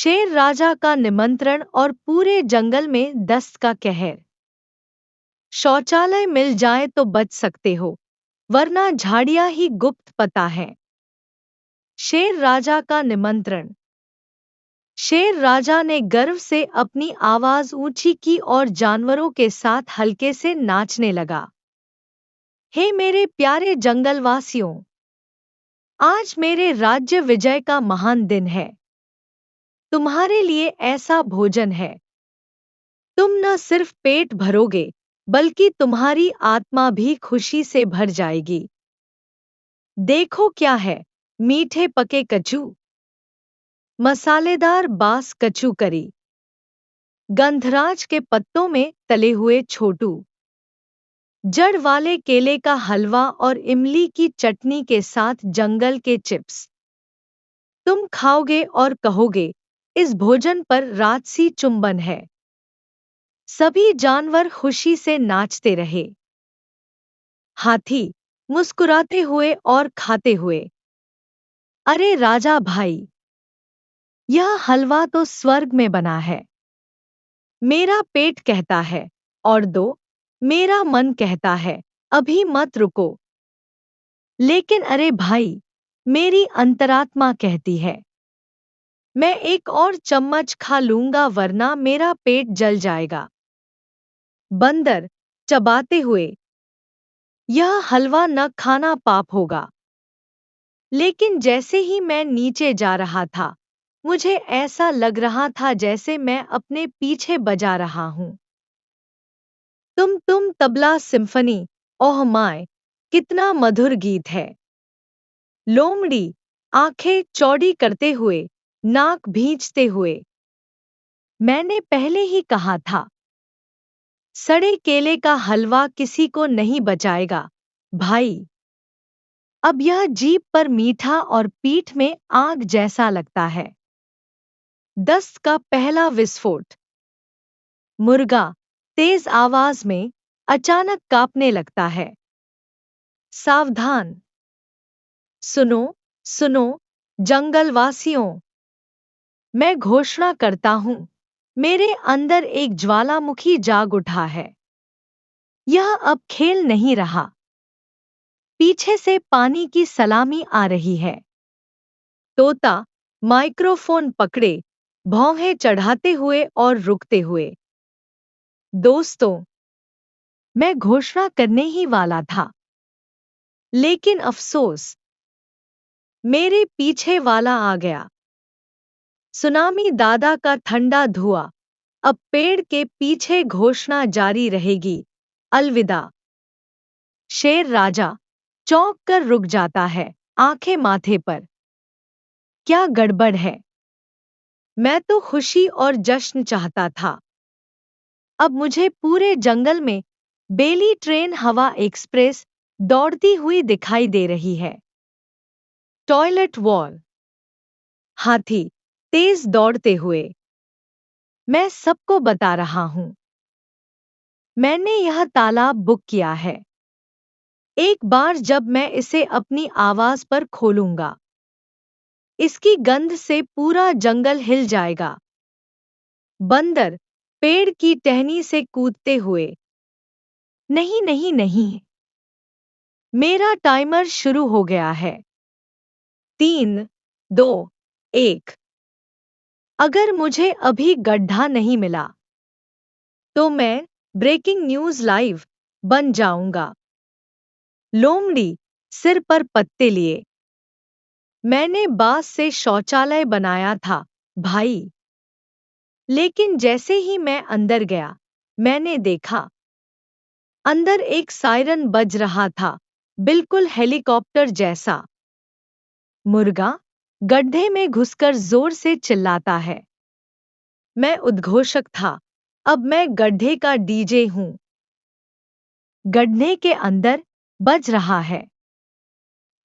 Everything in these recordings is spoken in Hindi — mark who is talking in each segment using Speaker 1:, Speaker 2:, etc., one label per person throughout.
Speaker 1: शेर राजा का निमंत्रण और पूरे जंगल में दस्त का कहर। शौचालय मिल जाए तो बच सकते हो, वरना झाड़ियां ही गुप्त पता है। शेर राजा का निमंत्रण। शेर राजा ने गर्व से अपनी आवाज ऊंची की और जानवरों के साथ हल्के से नाचने लगा। हे मेरे प्यारे जंगलवासियों, आज मेरे राज्य विजय का महान दिन है। तुम्हारे लिए ऐसा भोजन है, तुम न सिर्फ पेट भरोगे बल्कि तुम्हारी आत्मा भी खुशी से भर जाएगी। देखो क्या है, मीठे पके कचू, मसालेदार बास कचू करी, गंधराज के पत्तों में तले हुए छोटू, जड़ वाले केले का हलवा और इमली की चटनी के साथ जंगल के चिप्स। तुम खाओगे और कहोगे, इस भोजन पर राजसी चुंबन है। सभी जानवर खुशी से नाचते रहे। हाथी मुस्कुराते हुए और खाते हुए, अरे राजा भाई, यह हलवा तो स्वर्ग में बना है। मेरा पेट कहता है और दो, मेरा मन कहता है अभी मत रुको। लेकिन अरे भाई, मेरी अंतरात्मा कहती है मैं एक और चम्मच खा लूंगा वरना मेरा पेट जल जाएगा। बंदर चबाते हुए, यह हलवा न खाना पाप होगा। लेकिन जैसे ही मैं नीचे जा रहा था, मुझे ऐसा लग रहा था जैसे मैं अपने पीछे बजा रहा हूं। तुम तबला सिम्फनी, ओह माय, कितना मधुर गीत है। लोमड़ी आंखें चौड़ी करते हुए, नाक भींचते हुए, मैंने पहले ही कहा था, सड़े केले का हलवा किसी को नहीं बचाएगा भाई। अब यह जीभ पर मीठा और पीठ में आग जैसा लगता है। दस्त का पहला विस्फोट। मुर्गा तेज आवाज में अचानक कांपने लगता है। सावधान, सुनो सुनो जंगलवासियों, मैं घोषणा करता हूं, मेरे अंदर एक ज्वालामुखी जाग उठा है। यह अब खेल नहीं रहा। पीछे से पानी की सलामी आ रही है। तोता माइक्रोफोन पकड़े, भौहें चढ़ाते हुए और रुकते हुए, दोस्तों, मैं घोषणा करने ही वाला था, लेकिन अफसोस, मेरे पीछे वाला आ गया। सुनामी दादा का ठंडा धुआं। अब पेड़ के पीछे घोषणा जारी रहेगी, अलविदा। शेर राजा चौंक कर रुक जाता है, आंखें माथे पर। क्या गड़बड़ है? मैं तो खुशी और जश्न चाहता था। अब मुझे पूरे जंगल में बेली ट्रेन हवा एक्सप्रेस दौड़ती हुई दिखाई दे रही है। Toilet wall. हाथी तेज दौड़ते हुए, मैं सबको बता रहा हूं, मैंने यह तालाब बुक किया है। एक बार जब मैं इसे अपनी आवाज पर खोलूंगा, इसकी गंध से पूरा जंगल हिल जाएगा। बंदर पेड़ की टहनी से कूदते हुए, नहीं नहीं नहीं, मेरा टाइमर शुरू हो गया है। 3, 2, 1। अगर मुझे अभी गड्ढा नहीं मिला, तो मैं ब्रेकिंग न्यूज लाइव बन जाऊंगा। लोमड़ी सिर पर पत्ते लिए, मैंने बांस से शौचालय बनाया था भाई। लेकिन जैसे ही मैं अंदर गया, मैंने देखा, अंदर एक सायरन बज रहा था, बिल्कुल हेलीकॉप्टर जैसा। मुर्गा गड्ढे में घुसकर जोर से चिल्लाता है। मैं उद्घोषक था, अब मैं गड्ढे का डीजे हूं। गड्ढे के अंदर बज रहा है,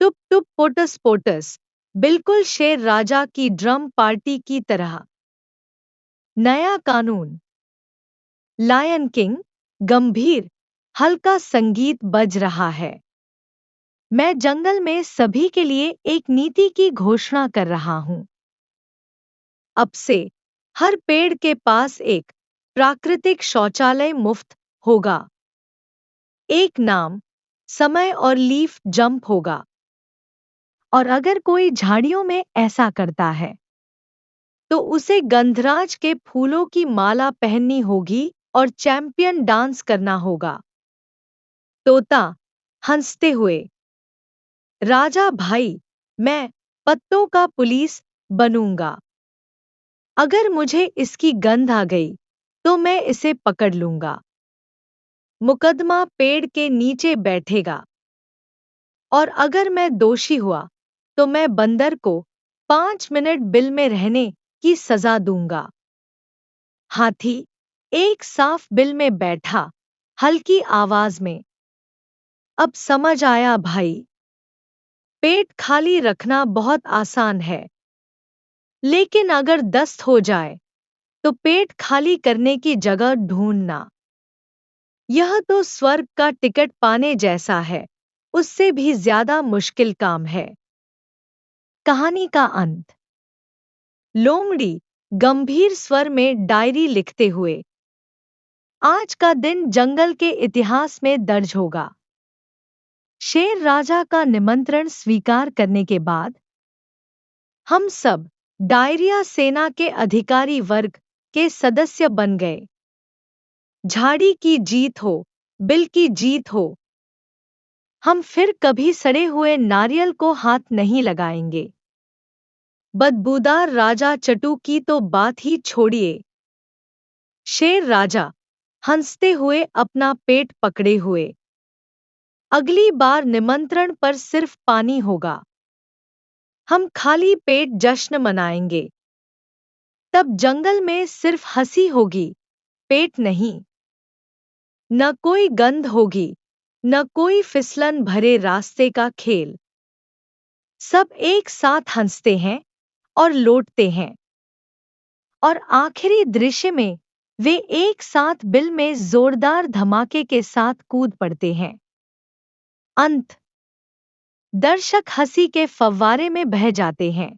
Speaker 1: टुप टुप पोटस पोटस, बिल्कुल शेर राजा की ड्रम पार्टी की तरह। नया कानून। लायन किंग गंभीर, हल्का संगीत बज रहा है। मैं जंगल में सभी के लिए एक नीति की घोषणा कर रहा हूं। अब से हर पेड़ के पास एक प्राकृतिक शौचालय मुफ्त होगा। एक नाम, समय और लीफ जंप होगा। और अगर कोई झाड़ियों में ऐसा करता है तो उसे गंधराज के फूलों की माला पहननी होगी और चैंपियन डांस करना होगा। तोता हंसते हुए, राजा भाई, मैं पत्तों का पुलिस बनूंगा। अगर मुझे इसकी गंध आ गई तो मैं इसे पकड़ लूंगा। मुकदमा पेड़ के नीचे बैठेगा। और अगर मैं दोषी हुआ तो मैं बंदर को 5 मिनट बिल में रहने की सजा दूंगा। हाथी एक साफ बिल में बैठा, हल्की आवाज में, अब समझ आया भाई। पेट खाली रखना बहुत आसान है, लेकिन अगर दस्त हो जाए तो पेट खाली करने की जगह ढूंढना, यह तो स्वर्ग का टिकट पाने जैसा है, उससे भी ज्यादा मुश्किल काम है। कहानी का अंत। लोमड़ी गंभीर स्वर में डायरी लिखते हुए, आज का दिन जंगल के इतिहास में दर्ज होगा। शेर राजा का निमंत्रण स्वीकार करने के बाद हम सब डायरिया सेना के अधिकारी वर्ग के सदस्य बन गए। झाड़ी की जीत हो, बिल की जीत हो। हम फिर कभी सड़े हुए नारियल को हाथ नहीं लगाएंगे। बदबूदार राजा चटू की तो बात ही छोड़िए। शेर राजा हंसते हुए अपना पेट पकड़े हुए, अगली बार निमंत्रण पर सिर्फ पानी होगा। हम खाली पेट जश्न मनाएंगे। तब जंगल में सिर्फ हंसी होगी, पेट नहीं। न कोई गंध होगी, न कोई फिसलन भरे रास्ते का खेल। सब एक साथ हंसते हैं और लौटते हैं। और आखिरी दृश्य में वे एक साथ बिल में जोरदार धमाके के साथ कूद पड़ते हैं। अंत। दर्शक हंसी के फव्वारे में बह जाते हैं।